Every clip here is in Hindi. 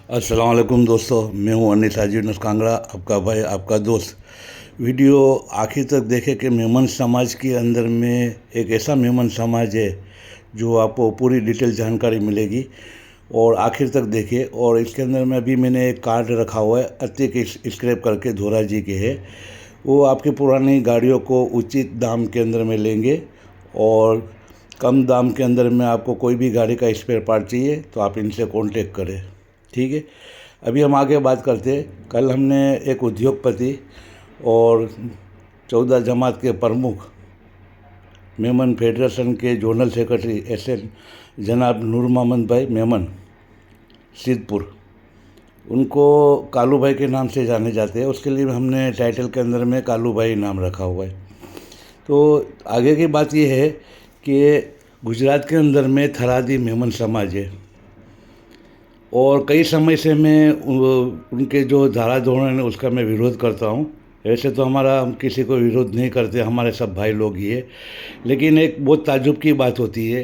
अस्सलाम वालेकुम दोस्तों, मैं हूं अनिस हाजी यूनुस कांगड़ा, आपका भाई, आपका दोस्त। वीडियो आखिर तक देखें कि मेमन समाज के अंदर में एक ऐसा मेमन समाज है जो आपको पूरी डिटेल जानकारी मिलेगी। और आखिर तक देखें। और इसके अंदर में अभी मैंने एक कार्ड रखा हुआ है, अतिक स्क्रैप करके धोरा जी के है। वो आपकी पुरानी गाड़ियों को उचित दाम के अंदर में लेंगे और कम दाम के अंदर में आपको कोई भी गाड़ी का स्पेयर पार्ट चाहिए तो आप इनसे कांटेक्ट करें। ठीक है। अभी हम आगे बात करते हैं। कल हमने एक उद्योगपति और 14 जमात के प्रमुख मेमन फेडरेशन के जोनल सेक्रेटरी एसएन जनाब नूर मोहम्मद भाई मेमन सिद्धपुर, उनको कालू भाई के नाम से जाने जाते हैं। उसके लिए हमने टाइटल के अंदर में कालू भाई नाम रखा हुआ है। तो आगे की बात यह है कि गुजरात के अंदर में थरादी मेमन समाज है और कई समय से मैं उनके जो धारा धोरण है उसका मैं विरोध करता हूँ। वैसे तो हम किसी को विरोध नहीं करते, हमारे सब भाई लोग ही है। लेकिन एक बहुत ताज्जुब की बात होती है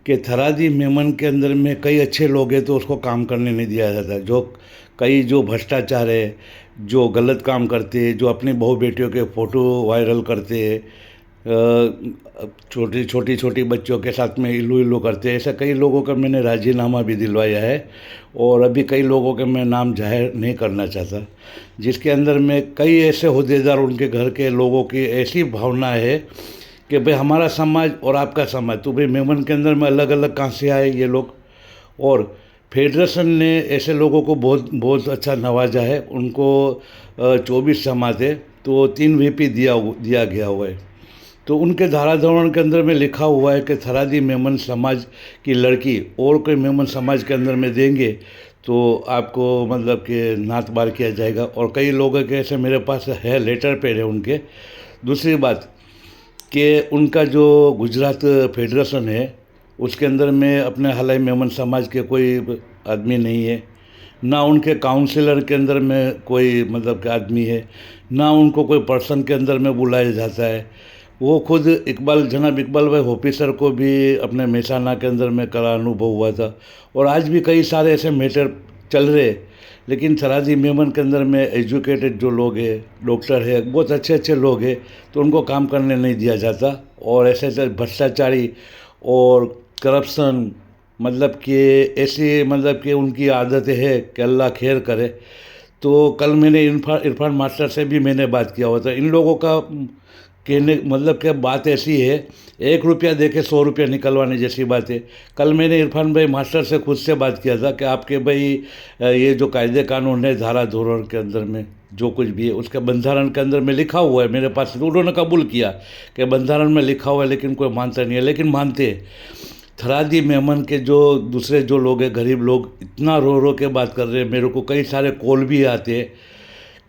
कि थरादी मेमन के अंदर में कई अच्छे लोग हैं तो उसको काम करने नहीं दिया जाता। जो भ्रष्टाचार है, जो गलत काम करते हैं, जो अपनी बहू बेटियों के फ़ोटो वायरल करते हैं, छोटी बच्चों के साथ में इल्लू इल्लू करते हैं, ऐसे कई लोगों का मैंने राजीनामा भी दिलवाया है। और अभी कई लोगों के मैं नाम जाहिर नहीं करना चाहता, जिसके अंदर में कई ऐसे ओहदेदार, उनके घर के लोगों की ऐसी भावना है कि भाई हमारा समाज और आपका समाज, तो भाई मेमन के अंदर में अलग अलग कहाँ से आए ये लोग। और फेडरेशन ने ऐसे लोगों को बहुत बहुत अच्छा नवाजा है। उनको 24 जमात है तो 3 वीपी दिया गया हुआ है। तो उनके धारा धोरण के अंदर में लिखा हुआ है कि थरादी मेमन समाज की लड़की और कोई मेमन समाज के अंदर में देंगे तो आपको मतलब कि नात बार किया जाएगा। और कई लोगों के ऐसे मेरे पास है, लेटर पेड है उनके। दूसरी बात कि उनका जो गुजरात फेडरेशन है उसके अंदर में अपने हलाई मेमन समाज के कोई आदमी नहीं है, ना उनके काउंसिलर के अंदर में कोई मतलब कि आदमी है, ना उनको कोई पर्सन के अंदर में बुलाया जाता है। वो खुद जनाब इकबाल भाई ऑफिसर को भी अपने मेहसाना के अंदर में करा अनुभव हुआ था। और आज भी कई सारे ऐसे मैटर चल रहे। लेकिन थरादी मेमन के अंदर में एजुकेटेड जो लोग हैं, डॉक्टर है, बहुत अच्छे अच्छे लोग हैं, तो उनको काम करने नहीं दिया जाता। और ऐसे ऐसे भ्रष्टाचारी और करप्शन, मतलब कि ऐसी मतलब कि उनकी आदतें है कि अल्लाह खैर करे। तो कल मैंने इरफान मास्टर से भी मैंने बात किया हुआ था। इन लोगों का कहने मतलब कि बात ऐसी है, 1 रुपया दे के 100 रुपया निकलवाने जैसी बात है। कल मैंने इरफान भाई मास्टर से खुद से बात किया था कि आपके भाई ये जो कायदे कानून है, धारा धोरण के अंदर में जो कुछ भी है उसके बंधारण के अंदर में लिखा हुआ है मेरे पास। तो उन्होंने कबूल किया कि बंधारण में लिखा हुआ है, लेकिन कोई मानता नहीं है। लेकिन मानते हैं थरादी मेमन के जो दूसरे जो लोग हैं, गरीब लोग, इतना रो रो के बात कर रहे हैं। मेरे को कई सारे कॉल भी आते हैं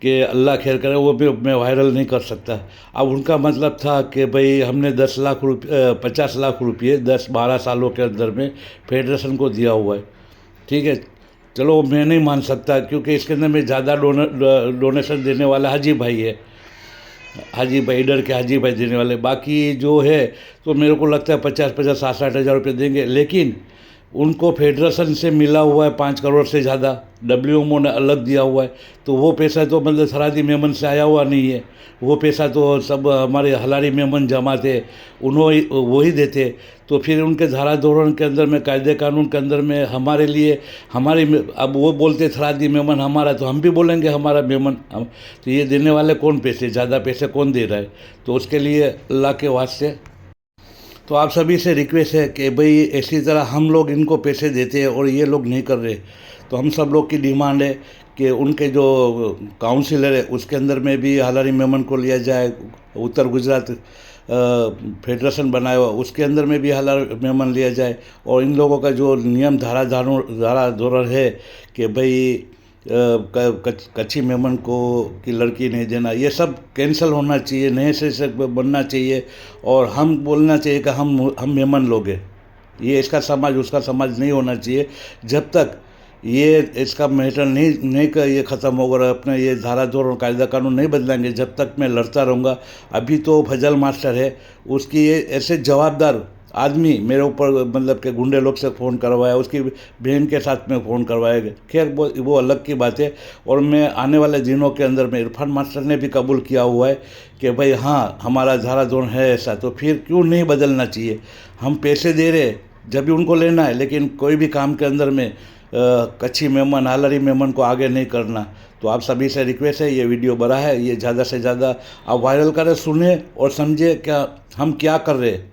कि अल्लाह खैर करे, वो भी मैं वायरल नहीं कर सकता। अब उनका मतलब था कि भाई हमने 50 लाख रुपये 10-12 सालों के अंदर में फेडरेशन को दिया हुआ है। ठीक है, चलो मैं नहीं मान सकता क्योंकि इसके अंदर में ज़्यादा डोनेशन देने वाला हाजी भाई है, हाजी भाई, इधर के हाजी भाई देने वाले। बाकी जो है तो मेरे को लगता है 50-50, 60-60 हज़ार रुपये देंगे। लेकिन उनको फेडरेशन से मिला हुआ है 5 करोड़ से ज़्यादा, डब्ल्यूएमओ ने अलग दिया हुआ है। तो वो पैसा तो मतलब थरादी मेमन से आया हुआ नहीं है। वो पैसा तो सब हमारे हलारी मेमन जमात है, उन्होंने वो ही देते। तो फिर उनके धारा धोरण के अंदर में, कायदे कानून के अंदर में हमारे लिए अब वो बोलते थरादी मेमन हमारा, तो हम भी बोलेंगे हमारा मेमन तो ये देने वाले कौन पैसे, ज़्यादा पैसे कौन दे रहा है? तो उसके लिए अल्लाह के वास्ते तो आप सभी से रिक्वेस्ट है कि भाई ऐसी तरह हम लोग इनको पैसे देते हैं और ये लोग नहीं कर रहे, तो हम सब लोग की डिमांड है कि उनके जो काउंसिलर है उसके अंदर में भी हलारी मेमन को लिया जाए। उत्तर गुजरात फेडरेशन बनाया हुआ उसके अंदर में भी हलारी मेमन लिया जाए। और इन लोगों का जो नियम धारा धोरण है कि भाई कच्ची मेमन को की लड़की नहीं देना, ये सब कैंसिल होना चाहिए, नए से बनना चाहिए। और हम बोलना चाहिए कि हम मेमन लोग हैं, ये इसका समाज उसका समाज नहीं होना चाहिए। जब तक ये इसका मैटर नहीं का ये ख़त्म होगा और अपने ये धारा धोरण कायदा कानून नहीं बदलेंगे, जब तक मैं लड़ता रहूँगा। अभी तो फजल मास्टर है, उसकी ये ऐसे जवाबदार आदमी मेरे ऊपर मतलब के गुंडे लोग से फ़ोन करवाया, उसकी बहन के साथ में फ़ोन करवाया। खैर वो अलग की बात है। और मैं आने वाले दिनों के अंदर में इरफान मास्टर ने भी कबूल किया हुआ है कि भाई हाँ हमारा धारा जोन है ऐसा, तो फिर क्यों नहीं बदलना चाहिए। हम पैसे दे रहे जब भी उनको लेना है, लेकिन कोई भी काम के अंदर में कच्ची मेमन हालरी मेमन को आगे नहीं करना। तो आप सभी से रिक्वेस्ट है, ये वीडियो बड़ा है, ये ज़्यादा से ज़्यादा आप वायरल करें, सुने और समझे क्या हम क्या कर रहे हैं,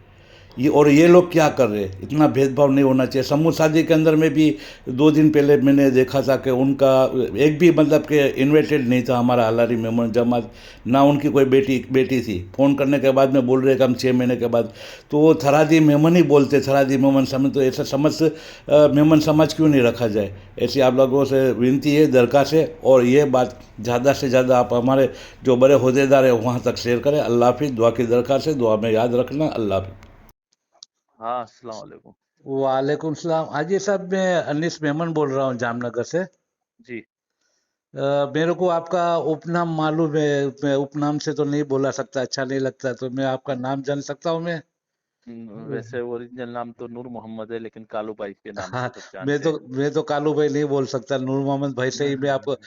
ये और ये लोग क्या कर रहे हैं। इतना भेदभाव नहीं होना चाहिए। समूह शादी के अंदर में भी 2 दिन पहले मैंने देखा था कि उनका एक भी मतलब कि इनविटेड नहीं था हमारा हालारी मेमन जमात, ना उनकी कोई बेटी बेटी थी। फ़ोन करने के बाद में बोल रहे कि हम 6 महीने के बाद, तो वो थरादी मेमन ही बोलते, थरादी मेमन समझ, तो ऐसा समझ मेमन समाज क्यों नहीं रखा जाए। ऐसी आप लोगों से विनती है, दरख्वास्त है। और ये बात ज़्यादा से ज़्यादा आप हमारे जो बड़े अहदेदार है वहाँ तक शेयर करें। अल्लाह हाफिज़। दुआ की दरख्वास्त है, दुआ में याद रखना। अल्लाह हाफिज़। हाँ, अस्सलाम वालेकुम। वालेकुम सलाम। हाजी साहब, मैं अनिस मेमन बोल रहा हूँ जामनगर से। जी। मेरे को आपका उपनाम मालूम है, मैं उपनाम से तो नहीं बोला सकता, अच्छा नहीं लगता, तो मैं आपका नाम जान सकता हूँ मैं? वैसे ओरिजिनल नाम तो नूर मोहम्मद है, लेकिन कालू भाई के नाम हाँ, से सब जानते हैं। मैं तो कालू भाई नहीं बोल सकता, नूर मोहम्मद भाई से ही मैं आपको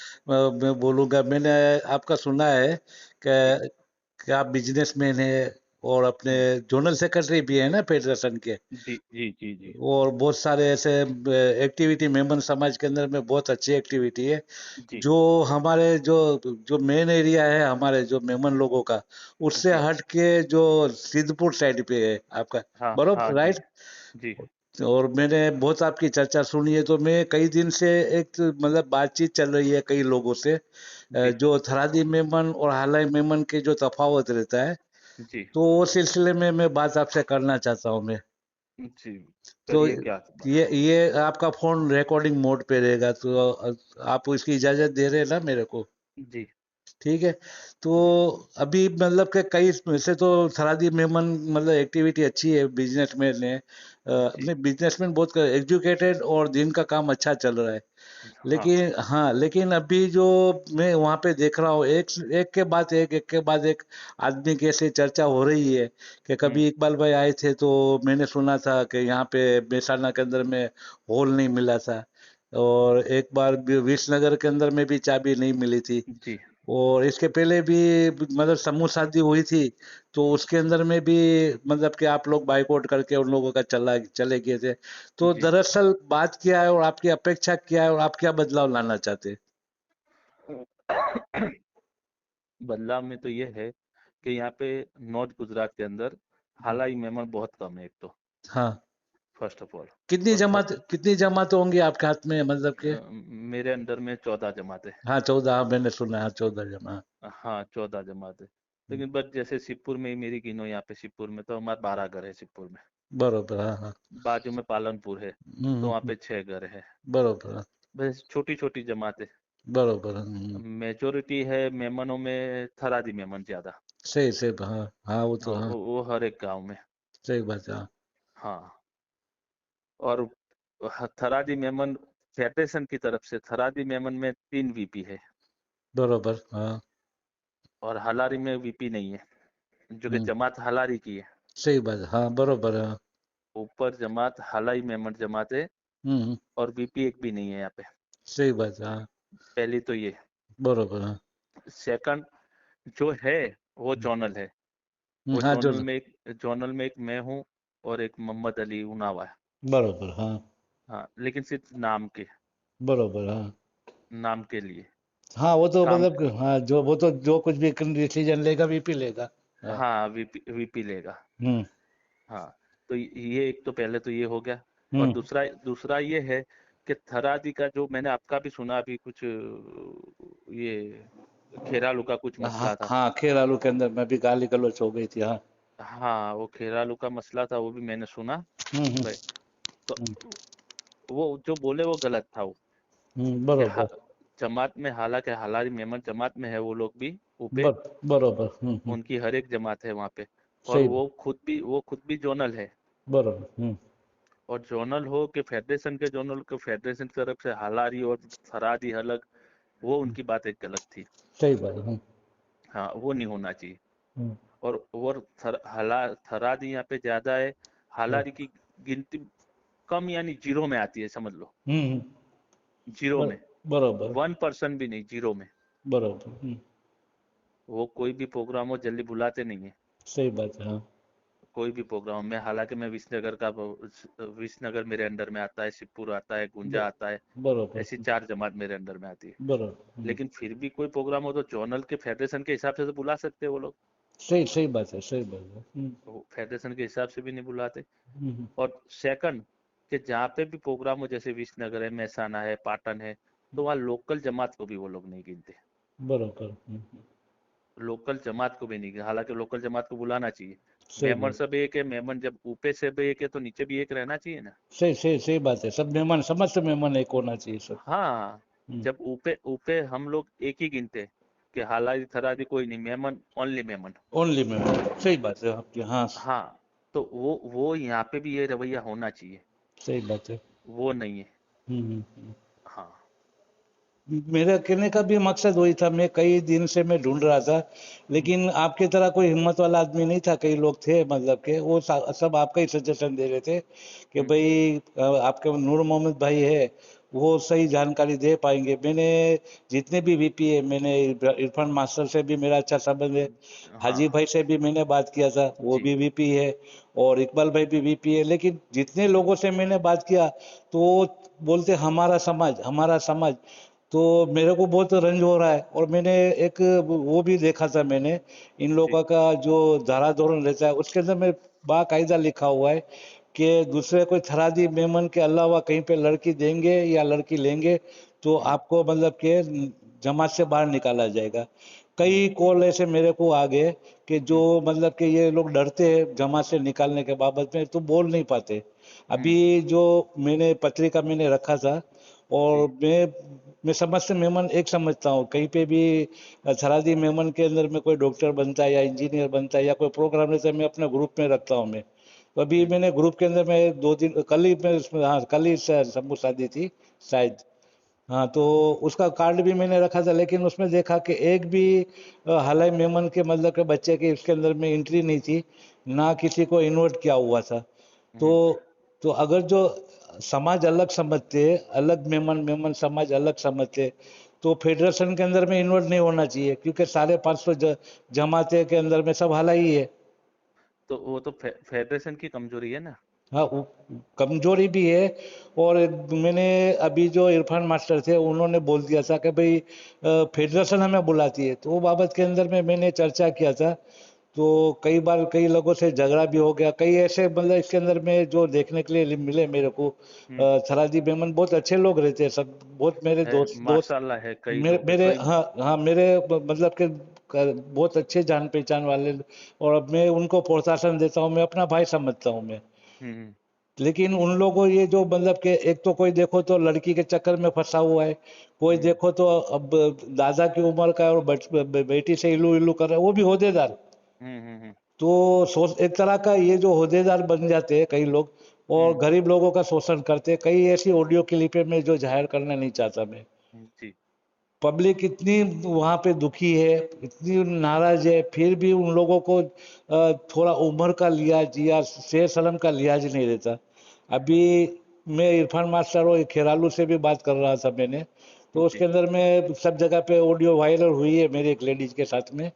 मैं बोलूँगा। मैंने आपका सुना है जी कि आप बिजनेसमैन है और अपने जोनल सेक्रेटरी भी है ना फेडरेशन के। जी जी जी जी और बहुत सारे ऐसे एक्टिविटी मेमन समाज के अंदर में बहुत अच्छी एक्टिविटी है। जी जो हमारे जो जो मेन एरिया है हमारे जो मेमन लोगों का, उससे जी। हट के जो सिद्धपुर साइड पे है आपका, हाँ हाँ बरोबर जी राइट। जी और मैंने बहुत आपकी चर्चा सुनी है, तो मैं कई दिन से एक मतलब बातचीत चल रही है कई लोगों से, जी जो थरादी मेमन और हालाई मेमन के जो तफावत रहता है, जी तो वो सिलसिले में मैं बात आपसे करना चाहता हूँ मैं। जी। तो करिए क्या बात। ये आपका फोन रिकॉर्डिंग मोड पे रहेगा, तो आप इसकी इजाजत दे रहे हैं ना मेरे को? जी ठीक है। तो जी अभी मतलब कि कई वैसे तो थरादी मेमन मतलब एक्टिविटी अच्छी है, बिजनेसमैन है, जी। अपने बिजनेसमैन बहुत एजुकेटेड और दिन का काम अच्छा चल रहा है। हाँ। लेकिन हाँ, लेकिन अभी जो मैं वहाँ पे देख रहा हूँ, एक के बाद एक आदमी की ऐसे चर्चा हो रही है कि कभी इकबाल भाई आए थे तो मैंने सुना था कि यहाँ पे मेसाना के अंदर में हॉल नहीं मिला था, और एक बार विसनगर के अंदर में भी चाबी नहीं मिली थी। जी और इसके पहले भी मतलब समूह शादी हुई थी, तो उसके अंदर में भी मतलब कि आप लोग बाइकआउट करके उन लोगों का चले गए थे। तो जी। दरअसल बात क्या है और आपकी अपेक्षा क्या है और आप क्या बदलाव लाना चाहते हैं? बदलाव में तो ये है कि यहाँ पे नॉर्थ गुजरात के अंदर हालाई मेमन बहुत कम है, एक तो हाँ। First of all. और कितनी जमात होंगी आपके हाथ में मतलब के? मेरे अंडर में 14 जमात है। हाँ 14, मैंने सुना है 14 जमा। हाँ 14 जमात है। लेकिन बस जैसे शिवपुर में ही मेरी गिनो, यहाँ पे शिवपुर में तो हमारे 12 घर है शिवपुर में। बरोबर, हाँ हाँ। बाजू में पालनपुर है, तो वहाँ पे 6 घर है। बरोबर, हाँ, बस छोटी छोटी जमात है। बरोबर, मेजोरिटी है मेमनों में थरादी मेमन ज्यादा। सही सही, हाँ हाँ, वो तो हाँ, हाँ, वो हर एक गांव में। सही बात है, हाँ। हाँ। और थरादी मेमन फेडरेशन की तरफ से थरादी मेमन में 3 वीपी है, बरोबर, हाँ। और हलारी में वीपी नहीं है, जो कि हम्म, जमात हलारी की है। सही बात है, हाँ, बरोबर, हाँ। ऊपर जमात हलाई मेमन जमात है, हम्म, और वीपी एक भी नहीं है यहाँ पे। सही बात है, हाँ, पहली तो ये। बरोबर, हाँ। सेकंड जो है वो जोनल है। वो हाँ जो, जोनल में एक मैं हूँ, और एक मोहम्मद अली उनावा है। बरोबर, हाँ, हाँ, लेकिन सिर्फ बरोबर, हाँ। नाम के लिए हाँ वो तो काम। मतलब कि हाँ, जो वो तो जो कुछ भी डिसीजन लेगा वीपी लेगा। हाँ। हाँ, वीपी वीपी लेगा। हम्म, हाँ। तो ये एक तो पहले तो ये हो गया। और हम्म। दूसरा दूसरा ये है कि थरादी का जो मैंने आपका भी सुना अभी कुछ, ये खेरालू का कुछ हाँ मसला था। हाँ, खेल आलू के अंदर में भी गाली गलौच हो गई थी, हाँ। हाँ, वो खेरालू का मसला था, वो भी मैंने सुना। हम्म, भाई, तो वो जो बोले वो गलत था वो। कि बरोबर, जमात में, हालांकि हालारी मेमन जमात में है वो लोग भी ऊपे, बरोबर, उनकी हर एक जमात है वहाँ पे। और सही, वो खुद भी जोनल है। बरोबर, और जोनल हो कि फेडरेशन के, जोनल के फेडरेशन की तरफ से हालारी और फरादी अलग, वो उनकी बात एक गलत थी। सही बात है, हाँ, वो नहीं होना चाहिए। हम्म, और थरादी यहाँ पे ज्यादा है। हालारी की गिनती कम यानी जीरो में आती है, समझ लो, हम्म, जीरो में, बरोबर 1% भी नहीं, जीरो में। बरोबर। वो कोई भी प्रोग्राम हो जल्दी बुलाते नहीं है, सही बात है, हाँ। कोई भी प्रोग्राम में। हालांकि मैं विसनगर का, विसनगर मेरे अंडर में आता है, शिवपुर आता है, गुंजा आता है, बरोबर ऐसी 4 जमात मेरे अंडर में आती है। बरोबर। लेकिन फिर भी कोई प्रोग्राम हो तो जोनल के फेडरेशन के हिसाब से तो बुला सकते हैं वो लोग, सही सही बात है, सही बात है। वो फेडरेशन के हिसाब से भी नहीं बुलाते। हम्म, और सेकंड, कि जहाँ पे भी प्रोग्राम हो, जैसे विसनगर है, महसाना है, पाटन है, तो वहाँ लोकल जमात को भी वो लोग नहीं गिनते, बरोबर। लोकल जमात को भी नहीं गिनते। हालांकि लोकल जमात को बुलाना चाहिए। सही मेमन बात, सब एक है, मेमन जब ऊपर से भी एक है तो नीचे भी एक रहना चाहिए ना। सही सही सही बात है। सब मेहमान, समस्त मेहमान एक होना चाहिए सब। हाँ, जब ऊपर ऊपर हम लोग एक ही गिनते हैं कि हालारी थरादी कोई नहीं, मेमन ओनली मेमन। ओनली मेहमान, सही बात है आपकी, हाँ। हाँ, तो वो यहाँ पे भी ये रवैया होना चाहिए, सही बात है। वो नहीं है। हम्म। हाँ। मेरा कहने का भी मकसद वही था, मैं कई दिन से मैं ढूंढ रहा था, लेकिन आपकी तरह कोई हिम्मत वाला आदमी नहीं था। कई लोग थे मतलब के वो सब आपका ही सजेशन दे रहे थे कि भाई आपके नूर मोहम्मद भाई है, वो सही जानकारी दे पाएंगे। मैंने जितने भी वीपी है, मैंने इरफान मास्टर से भी मेरा अच्छा संबंध है, हाजी हाँ भाई से भी मैंने बात किया था, वो जी। भी वीपी है, और इकबाल भाई भी वीपी है। लेकिन जितने लोगों से मैंने बात किया तो वो बोलते हमारा समाज, हमारा समाज। तो मेरे को बहुत रंज हो रहा है। और मैंने एक वो भी देखा था मैंने, इन जी। लोगों का जो धारा धोरण रहता है उसके अंदर में बाकायदा लिखा हुआ है कि दूसरे कोई थरादी मेमन के अलावा कहीं पे लड़की देंगे या लड़की लेंगे तो आपको मतलब के जमात से बाहर निकाला जाएगा। कई कॉल ऐसे मेरे को आ गए कि जो मतलब कि ये लोग डरते हैं जमात से निकालने के बाबत में, तो बोल नहीं पाते। अभी जो मैंने पत्रिका मैंने रखा था, जी। और मैं समस्त मेमन एक समझता हूँ, कहीं पे भी थरादी मेमन के अंदर में कोई डॉक्टर बनता है या इंजीनियर बनता है या कोई प्रोग्राम रहता है, मैं अपने ग्रुप में रखता हूँ मैं। तो अभी मैंने ग्रुप के अंदर में 2 दिन, कल ही मैं उसमें, हाँ कल ही समूह शादी थी शायद, हाँ तो उसका कार्ड भी मैंने रखा था। लेकिन उसमें देखा कि एक भी हालाय मेमन के मतलब के बच्चे के इसके अंदर में एंट्री नहीं थी, ना किसी को इन्वर्ट किया हुआ था। तो अगर जो समाज अलग समझते, अलग मेमन मेमन समाज अलग समझते, तो फेडरेशन के अंदर में इन्वर्ट नहीं होना चाहिए, क्योंकि 550 जमाते के अंदर में सब हाला ही है। तो वो तो फेडरेशन की कमजोरी है ना। हाँ कमजोरी भी है। और मैंने अभी जो इरफान मास्टर थे उन्होंने बोल दिया था कि भाई फेडरेशन हमें बुलाती है, तो वो बाबत के अंदर में मैंने चर्चा किया था। तो कई बार कई लोगों से झगड़ा भी हो गया, कई ऐसे मतलब इसके अंदर में जो देखने के लिए मिले मेरे को। थरादी बेमन बहुत अच्छे लोग रहते हैं सब, बहुत मेरे है, दोस्त दोस्त माशाल्लाह है, कई मेरे लोग मेरे कई। हाँ हाँ मेरे मतलब के बहुत अच्छे जान पहचान वाले। और अब मैं उनको प्रोत्साहन देता हूँ, मैं अपना भाई समझता हूँ मैं। हम्म। लेकिन उन लोगों ये जो मतलब कि एक तो कोई देखो तो लड़की के चक्कर में फंसा हुआ है, कोई देखो तो अब दादा की उम्र का है और बेटी से इलू इलू कर रहा है, वो भी होदेदार। तो एक तरह का ये जो होदेदार बन जाते हैं कई लोग, और गरीब लोगों का शोषण करते हैं। कई ऐसी ऑडियो क्लिपें में जो जाहिर करना नहीं चाहता मैं। जी। पब्लिक इतनी वहां पे दुखी है, इतनी नाराज है, फिर भी उन लोगों को थोड़ा उम्र का लिहाज या शेर सलम का लिहाज नहीं रहता। अभी मैं इरफान मास्टर और खेरालू से भी बात कर रहा था मैंने, तो उसके जी। अंदर में सब जगह पे ऑडियो वायरल हुई है मेरी एक लेडीज के साथ में।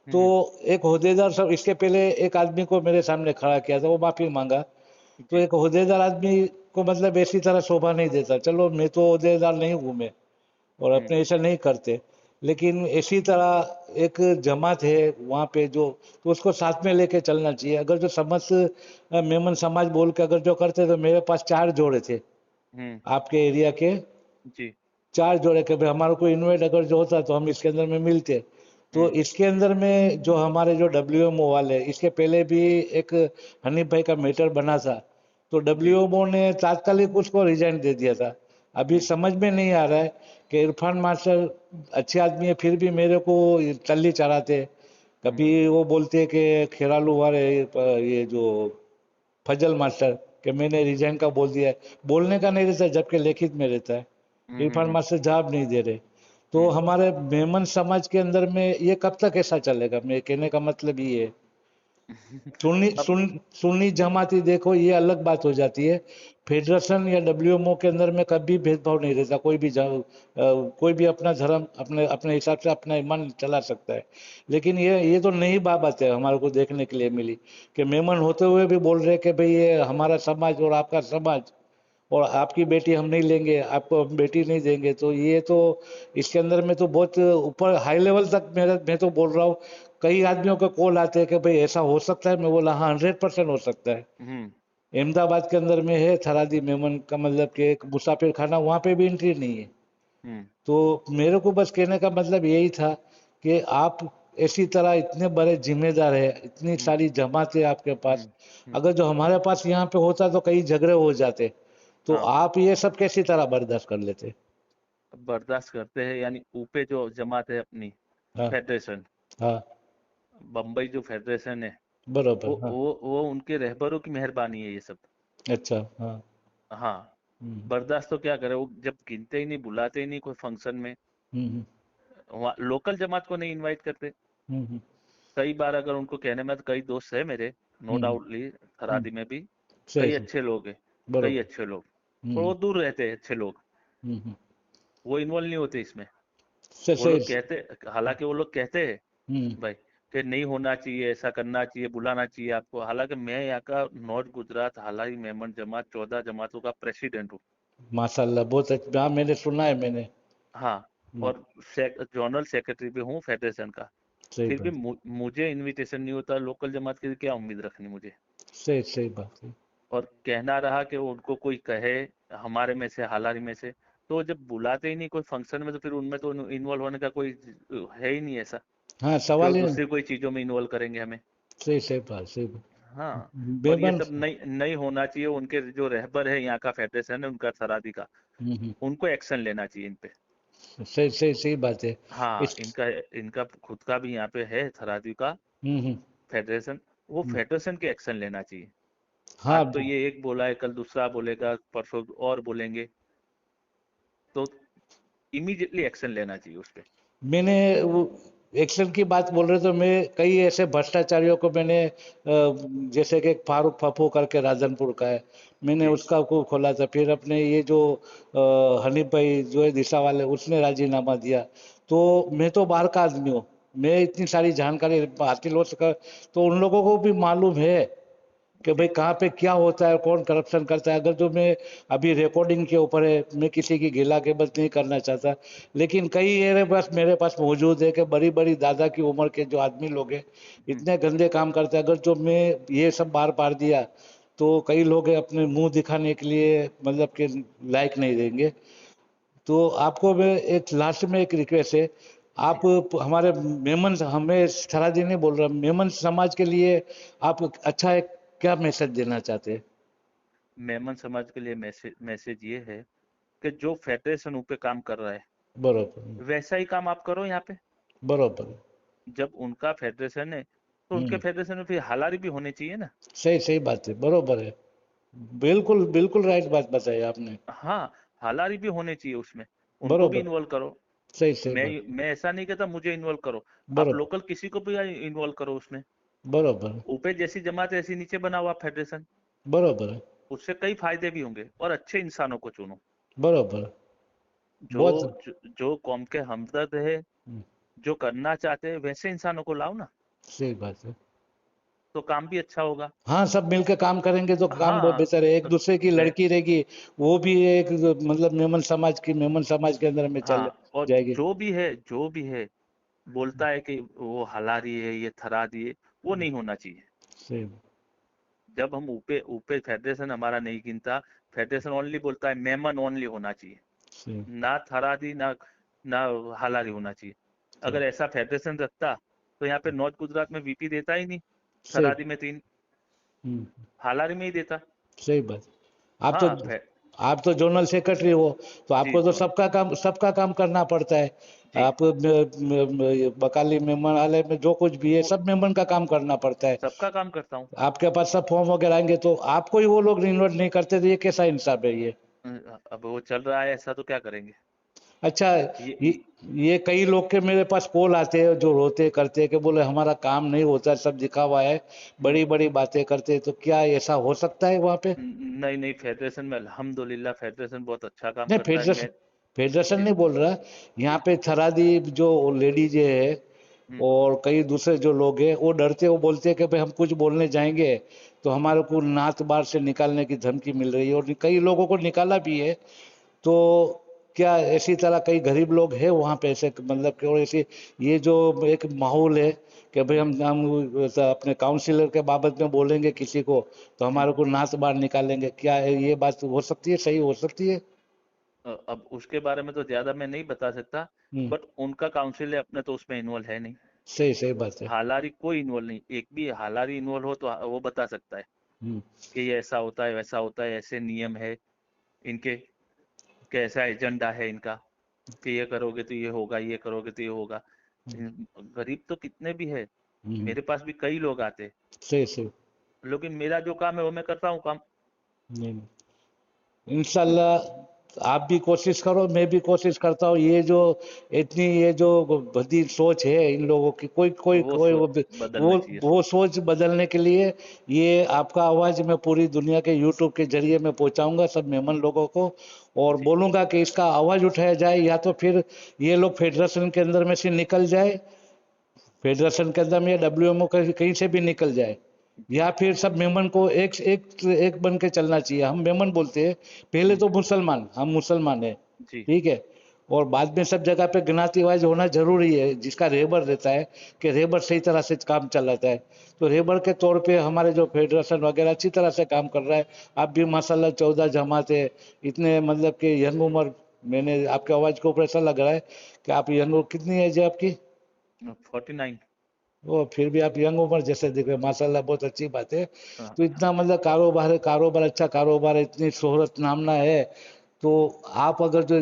तो एक होदेदार सब, इसके पहले एक आदमी को मेरे सामने खड़ा किया था, वो माफी मांगा। तो जी। एक होदेदार आदमी को मतलब ऐसी तरह शोभा नहीं देता। चलो मैं तो होदेदार नहीं हूं मैं, और अपने ऐसा नहीं करते, लेकिन इसी तरह एक जमात है वहाँ पे जो, तो उसको साथ में लेके चलना चाहिए। अगर जो समस्त मेमन समाज बोल के अगर जो करते, तो मेरे पास 4 जोड़े थे आपके एरिया के, जी। 4 जोड़े के भाई हमारे को इन्वाइट अगर जो होता तो हम इसके अंदर में मिलते। तो इसके अंदर में जो हमारे जो डब्ल्यूएमओ वाले, इसके पहले भी एक हनीफ भाई का मैटर बना था, तो जी। डब्ल्यूएमओ ने तात्कालिक उसको रिजाइन दे दिया था। अभी समझ में नहीं आ रहा है कि इरफान मास्टर अच्छे आदमी है, फिर भी मेरे को तल्ली चढ़ाते। कभी वो बोलते हैं कि खेरालू वाले ये जो फजल मास्टर, कि मैंने रिजाइन का बोल दिया है। बोलने का नहीं रहता जबकि लिखित में रहता है। इरफान मास्टर जवाब नहीं दे रहे। तो हमारे मेमन समाज के अंदर में ये कब तक ऐसा चलेगा, मेरे कहने का मतलब ये है। अब सुन्नी जमाती देखो, ये अलग बात हो जाती है। फेडरेशन या डब्ल्यूएमओ के अंदर में कभी भेदभाव नहीं रहता। कोई भी अपना धर्म अपने अपने हिसाब से अपना ईमान चला सकता है। लेकिन ये तो नई बात है हमारे को देखने के लिए मिली कि मेमन होते हुए भी बोल रहे कि भाई ये हमारा समाज और आपका समाज, और आपकी बेटी हम नहीं लेंगे, आपको हम बेटी नहीं देंगे। तो ये तो इसके अंदर में तो बहुत ऊपर हाई लेवल तक मैं तो बोल रहा हूँ, कई आदमियों के कॉल आते हैं कि भाई ऐसा हो सकता है। मैं बोला हाँ, 100% हो सकता है। हम्म अहमदाबाद के अंदर में है थरादी मेमन का, मतलब कि एक मुसाफिर खाना, वहाँ पे भी एंट्री नहीं है। हम्म तो मेरे को बस कहने का मतलब यही था कि आप ऐसी तरह इतने बड़े जिम्मेदार है, इतनी हम्म सारी जमातें आपके पास, हम्म हम्म, अगर जो हमारे पास यहाँ पे होता तो कई झगड़े हो जाते। तो हाँ, आप ये सब कैसी तरह बर्दाश्त कर लेते? बर्दाश्त करते हैं। यानी ऊपे जो जमात है अपनी हाँ। फेडरेशन, हाँ। बम्बई जो फेडरेशन है, बरोबर। हाँ। वो उनके रहबरों की मेहरबानी है ये सब। अच्छा। हाँ। हाँ, हम्म। बर्दाश्त तो क्या करे, वो जब गिनते ही नहीं, बुलाते ही नहीं कोई फंक्शन में, हम्म। वहाँ लोकल जमात को नहीं इनवाइट करते। हम्म। कई बार अगर उनको कहने में, तो कई दोस्त है मेरे, नो हम्म। डाउटली, हम्म। थरादी में भी सही कई सही। अच्छे लोग हैं, कई बरोबर। अच्छे लोग, पर हम्म। वो दूर रहते हैं अच्छे लोग, हम्म। वो इन्वॉल्व नहीं होते इसमें। सही वो लोग सही। कहते, हालांकि वो लोग कहते हैं हम्म। भाई कि नहीं होना चाहिए, ऐसा करना चाहिए, बुलाना चाहिए आपको। हालांकि मैं यहाँ का नॉर्थ गुजरात हालाही मेमन जमात 14 जमातों का प्रेसिडेंट हूँ। माशाल्लाह, बहुत अच्छा। हाँ, मैंने सुना है, मैंने। हाँ, हम्म। और जनरल सेक्रेटरी भी हूँ फेडरेशन का। सही फिर भी बात। मुझे इनविटेशन नहीं होता, लोकल जमात की क्या उम्मीद रखनी मुझे। सही सही बात है। और कहना रहा कि उनको कोई कहे हमारे में से, हालारी में से, तो जब बुलाते ही नहीं कोई फंक्शन में, तो फिर उनमें तो इन्वॉल्व होने का कोई है ही नहीं ऐसा, हाँ, जो सवाल ही नहीं। दूसरी कोई चीजों में इन्वॉल्व करेंगे हमें। सही सही बात, सही बात। हाँ, और ये बेमन। सब नहीं नहीं होना चाहिए। उनके जो रहबर है यहाँ का फेडरेशन है उनका, सरादी का, हम्म। उनको एक्शन लेना चाहिए इन पे। सही सही सही बात है। हाँ, इस। इनका इनका खुद का भी यहाँ पे है थरादी का हम्म। फेडरेशन, वो हम्म। फेडरेशन के एक्शन लेना चाहिए। आज हाँ। तो ये एक बोला है, कल दूसरा बोलेगा, परसों और बोलेंगे, तो इमीडिएटली एक्शन लेना चाहिए उस पे। मैंने वो एक्शन की बात बोल रहे तो मैं कई ऐसे भ्रष्टाचारियों को मैंने जैसे कि फारूक फप्पू करके राजनपुर का है, मैंने जी। उसका को खोला था। फिर अपने ये जो हनीफ भाई जो है दिशा वाले, उसने राजीनामा दिया। तो मैं तो बाहर का आदमी हूँ, मैं इतनी सारी जानकारी हासिल हो सका, तो उन लोगों को भी मालूम है कि भाई जी। कहाँ पे क्या होता है, कौन करप्शन करता है। अगर जो मैं अभी रिकॉर्डिंग के ऊपर है, मैं किसी की गिला केबत नहीं करना चाहता, लेकिन कई मेरे पास मौजूद है कि बड़ी बड़ी दादा की उम्र के जो आदमी लोग हैं, हम्म, इतने गंदे काम करते हैं। अगर जो मैं ये सब बार पार दिया, तो कई लोग हैं अपने मुंह दिखाने के लिए, मतलब कि लाइक नहीं देंगे। तो आपको मैं एक लास्ट में एक रिक्वेस्ट है, आप जी। हमारे मेमन, हमें सराधी नहीं बोल रहा, मेमन समाज के लिए आप अच्छा एक क्या मैसेज देना चाहते हैं? मेमन समाज के लिए मैसेज मैसेज ये है कि जो फेडरेशन पे काम कर रहा है, बरोबर। वैसा ही काम आप करो यहाँ पे। बरोबर। जब उनका फेडरेशन है, तो उनके हम्म। फेडरेशन में फिर हालारी भी होनी चाहिए ना। सही सही बात है, बरोबर है। बिल्कुल बिल्कुल राइट बात बताई आपने। हाँ, हालारी भी होने चाहिए उसमें, उनको भी बरोबर। इन्वॉल्व करो। सही सही मैं बात। मैं ऐसा नहीं कहता मुझे इन्वॉल्व करो, आप बरोबर। लोकल किसी को भी इन्वॉल्व करो उसमें। बरोबर। ऊपर जैसी जमात है, ऐसी नीचे बनाओ आप फेडरेशन, बरोबर है। उससे कई फायदे भी होंगे। और अच्छे इंसानों को चुनो, बरोबर। जो बहुत। जो कौम के हमदर्द है, हम्म। जो करना चाहते हैं, वैसे इंसानों को लाओ ना, सही बात है। तो काम भी अच्छा होगा। हाँ, सब मिलके काम करेंगे तो काम बहुत हाँ, बेहतर है। एक दूसरे की वे लड़की रहेगी, वो भी एक मतलब मेमन समाज के अंदर में चल हाँ, और जाएगी। जो भी है बोलता है कि वो हलारी है, ये थरादी है, वो नहीं होना चाहिए। सही। जब हम ऊपे ऊपे फेडरेशन हमारा नहीं गिनता, फेडरेशन ओनली बोलता है मेमन ओनली होना चाहिए, सही। ना थरादी, ना हालारी होना चाहिए। सही। अगर ऐसा फेडरेशन रखता, तो यहाँ पे नॉर्थ गुजरात में वीपी देता ही नहीं, सही। थरादी में 3, हम्म। हालारी में ही देता। सही बात। आप तो हाँ, आप तो जोनल सेक्रेटरी हो, तो जी, आपको तो जोनल, सबका काम करना पड़ता है। जी, आप बकाली मेमन में जो कुछ भी है, सब मेमन का काम करना पड़ता है। सबका काम करता हूँ। आपके पास सब फॉर्म वगैरह आएंगे, तो आपको ही वो लोग इन्वर्ट नहीं करते, तो ये कैसा इंसाफ है ये? अब वो चल रहा है ऐसा, तो क्या करेंगे। अच्छा, ये ये ये कई लोग के मेरे पास कॉल आते हैं जो रोते करते हैं कि बोले हमारा काम नहीं होता, सब दिखावा है, बड़ी बड़ी बातें करते हैं, तो क्या ऐसा हो सकता है वहाँ पे? नहीं नहीं, फेडरेशन में अल्हम्दुलिल्लाह फेडरेशन बहुत अच्छा काम नहीं, करता है। फेडरेशन मैं फेडरेशन जी नहीं बोल रहा, यहाँ जी। पे थरादी जो लेडीज है हम्म, और कई दूसरे जो लोग हैं वो डरते, वो बोलते हैं कि भाई हम कुछ बोलने जाएंगे तो हमारे को नात बार से निकालने की धमकी मिल रही है, और कई लोगों को निकाला भी है। तो क्या ऐसी तरह कई गरीब लोग हैं वहाँ पे ऐसे, मतलब कि, और ऐसी ये जो एक माहौल है कि भाई हम अपने काउंसिलर के बाबत में बोलेंगे किसी को तो हम्म। हमारे को नाच बार निकालेंगे, क्या है ये बात हो सकती है, सही हो सकती है? अब उसके बारे में तो ज्यादा मैं नहीं बता सकता, हम्म। बट उनका काउंसिल है, अपने तो उसमें इन्वॉल्व है नहीं। सही सही बात है। हालारी कोई इन्वॉल्व नहीं, एक भी हालारी इन्वॉल्व हो तो वो बता सकता है हम्म। कि ये ऐसा होता है वैसा होता है, ऐसे नियम है इनके, कैसा एजेंडा है इनका, कि ये करोगे तो ये होगा, ये करोगे तो ये होगा। गरीब तो कितने भी है, हम्म। मेरे पास भी कई लोग आते हैं, सही सही। लेकिन मेरा जो काम है वो मैं करता हूँ काम। नहीं, इंशाल्लाह आप भी कोशिश करो, मैं भी कोशिश करता हूँ, ये जो इतनी ये जो बदी सोच है इन लोगों की, कोई कोई वो कोई सोच वो बदलना चाहिए, वो सोच। सोच बदलने के लिए ये आपका आवाज मैं पूरी दुनिया के यूट्यूब के जरिए मैं पहुंचाऊंगा सब मेहमान लोगों को, और जी बोलूंगा कि इसका आवाज उठाया जाए, या तो फिर ये लोग फेडरेशन के अंदर में से निकल जाए, फेडरेशन के अंदर में या डब्ल्यूएमओ कहीं से भी निकल जाए, जी या फिर सब मेमन को एक एक एक बन के चलना चाहिए। हम मेमन बोलते हैं, पहले तो मुसलमान, हम मुसलमान है, जी ठीक है, और बाद में सब जगह पे ज्ञातिवाज होना जरूरी है, जिसका रेबर रहता है कि रेबर सही तरह से काम चलाता है, तो रेबर के तौर पे हमारे जो फेडरेशन वगैरह अच्छी तरह से काम कर रहा है। आप भी माशाल्लाह 14 जमात है, इतने मतलब कि यंग उम्र, मैंने आपके आवाज के ऊपर ऐसा लग रहा है कि आप यंग, कितनी एज है आपकी? 49। वो फिर भी आप यंग उम्र जैसे दिख रहे हैं, माशाल्लाह, बहुत अच्छी बात है। हाँ, तो इतना मतलब कारोबार है, कारोबार अच्छा कारोबार है, इतनी शोहरत नामना है, तो आप अगर जो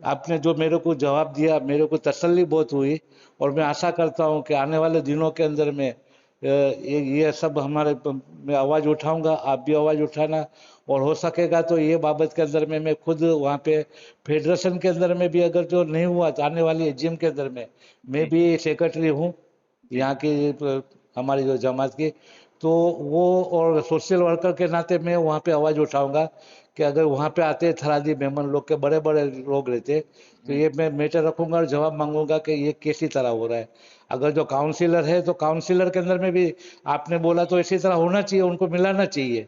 आपने जो मेरे को जवाब दिया, मेरे को तसल्ली बहुत हुई, और मैं आशा करता हूँ कि आने वाले दिनों के अंदर में ये सब हमारे मैं आवाज़ उठाऊंगा, आप भी आवाज़ उठाना, और हो सकेगा तो ये बाबत के अंदर में मैं खुद वहाँ पे फेडरेशन के अंदर में भी अगर जो नहीं हुआ तो आने वाली जिम के अंदर में मैं जी भी सेक्रेटरी हूँ जी यहाँ की, हमारी जो जमात की, तो वो, और सोशल वर्कर के नाते मैं वहाँ पे आवाज़ उठाऊंगा कि अगर वहाँ पे आते थरादी मेमन लोग के बड़े बड़े लोग रहते, तो हम्म, ये मैं मैटर रखूंगा और जवाब मांगूंगा कि ये कैसी तरह हो रहा है। अगर जो काउंसिलर है तो काउंसिलर के अंदर में भी आपने बोला तो इसी तरह होना चाहिए, उनको मिलाना चाहिए।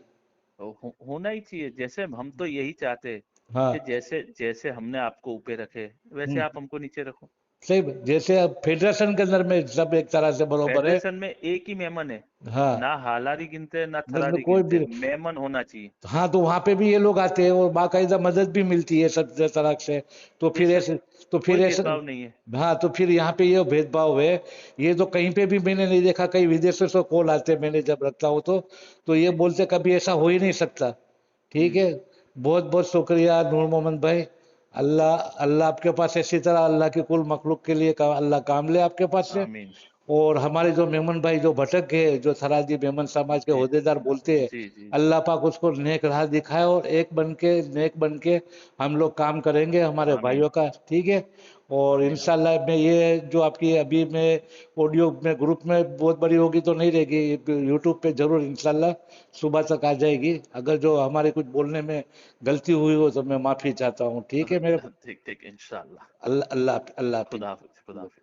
होना ही चाहिए। जैसे हम तो यही चाहते हैं कि हाँ। जैसे जैसे हमने आपको ऊपर रखे, वैसे हम्म। आप हमको नीचे रखो। सही जैसे अब फेडरेशन के अंदर में सब एक तरह से बरोबर है। फेडरेशन में एक ही मेमन है, हाँ। ना हालारी गिनते ना बस थरारी कोई गिनते, भी, मेमन होना चाहिए। हाँ, तो वहां पे भी ये लोग आते हैं और बाकायदा मदद भी मिलती है सब तरह से, तो फिर बेशक, ऐसे, तो कोई फिर ऐसे, भेदभाव नहीं है। हाँ, तो फिर यहाँ पे ये भेदभाव है, ये तो कहीं पे भी मैंने नहीं देखा, कई विदेशों से कॉल आते हैं, मैंने जब रखता हूँ तो ये जी। बोलते कभी ऐसा हो ही नहीं सकता। ठीक हम्म। है, बहुत बहुत शुक्रिया नूर मोहम्मद भाई। अल्लाह अल्लाह आपके पास इसी तरह अल्लाह की कुल मखलूक के लिए अल्लाह काम ले आपके पास से, आमीन। और हमारे जो मेमन भाई जो भटक गए, जो सराजी मेमन समाज के जी होदेदार बोलते हैं, जी जी जी। अल्लाह पाक उसको नेक राह दिखाए, और एक बन के नेक बन के हम लोग काम करेंगे हमारे आमीन। भाइयों का, ठीक है। और आमीन आमीन। इंशाल्लाह मैं ये जो आपकी अभी मैं ऑडियो में ग्रुप में बहुत बड़ी होगी तो नहीं रहेगी, यूट्यूब पे जरूर इंशाल्लाह सुबह तक आ जाएगी। अगर जो हमारे कुछ बोलने में गलती हुई हो तो मैं माफ़ी चाहता हूँ, ठीक है मेरे। ठीक ठीक, इंशाल्लाह। अल्लाह अल्लाह अल्लाह हाफिज। खुदा हाफिज, खुदा हाफिज।